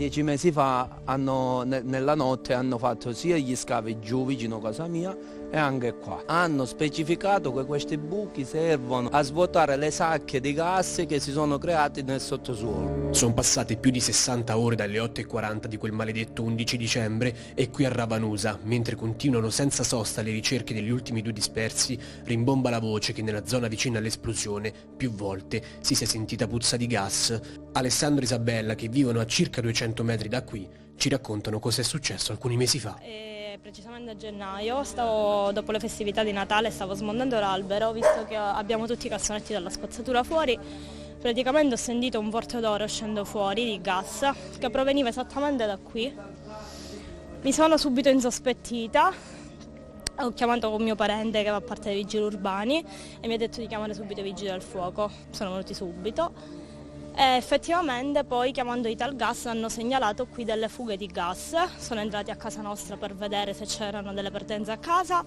10 mesi fa nella notte hanno fatto sia gli scavi giù vicino a casa mia e anche qua. Hanno specificato che questi buchi servono a svuotare le sacche di gas che si sono create nel sottosuolo. Sono passate più di 60 ore dalle 8:40 di quel maledetto 11 dicembre e qui a Ravanusa, mentre continuano senza sosta le ricerche degli ultimi 2 dispersi, rimbomba la voce che nella zona vicina all'esplosione più volte si sia sentita puzza di gas. Alessandro e Isabella, che vivono a circa 200 metri da qui, ci raccontano cosa è successo alcuni mesi fa. Precisamente a gennaio, dopo le festività di Natale, stavo smontando l'albero, visto che abbiamo tutti i cassonetti della spazzatura fuori. Praticamente ho sentito un vorto d'oro scendendo fuori di gas che proveniva esattamente da qui. Mi sono subito insospettita, ho chiamato un mio parente che fa parte dei vigili urbani e mi ha detto di chiamare subito i vigili del fuoco. Sono venuti subito. E effettivamente poi chiamando Italgas hanno segnalato qui delle fughe di gas, sono entrati a casa nostra per vedere se c'erano delle pertenze a casa,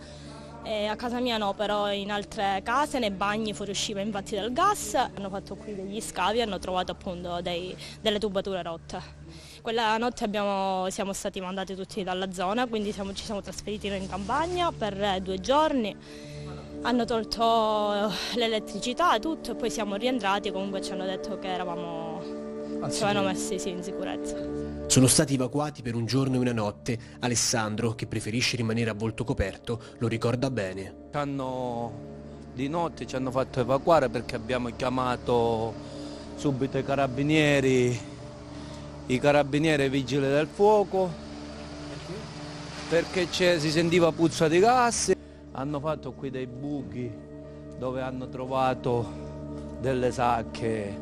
e a casa mia no, però in altre case, nei bagni fuoriusciva infatti del gas, hanno fatto qui degli scavi e hanno trovato appunto delle tubature rotte. Quella notte siamo stati mandati tutti dalla zona, quindi ci siamo trasferiti noi in campagna per 2 giorni. Hanno tolto l'elettricità e tutto e poi siamo rientrati, comunque ci hanno detto che ci avevano messi in sicurezza. Sono stati evacuati per un giorno e una notte. Alessandro, che preferisce rimanere a volto coperto, lo ricorda bene. Di notte ci hanno fatto evacuare perché abbiamo chiamato subito i carabinieri e i vigili del fuoco, perché si sentiva puzza di gas. Hanno fatto qui dei buchi dove hanno trovato delle sacche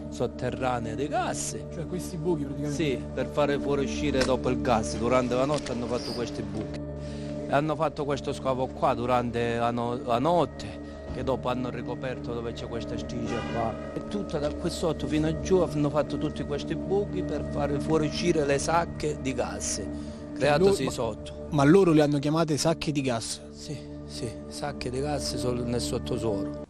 sotterranee di gas. Cioè questi buchi praticamente? Sì, per fare fuoriuscire dopo il gas. Durante la notte hanno fatto questi buchi. E hanno fatto questo scavo qua durante la notte, che dopo hanno ricoperto dove c'è questa stigia qua. E tutta da qui sotto fino a giù hanno fatto tutti questi buchi per fare fuoriuscire le sacche di gas creatosi sotto. Ma loro le hanno chiamate sacche di gas? Sì, sacche di gas nel sottosuolo.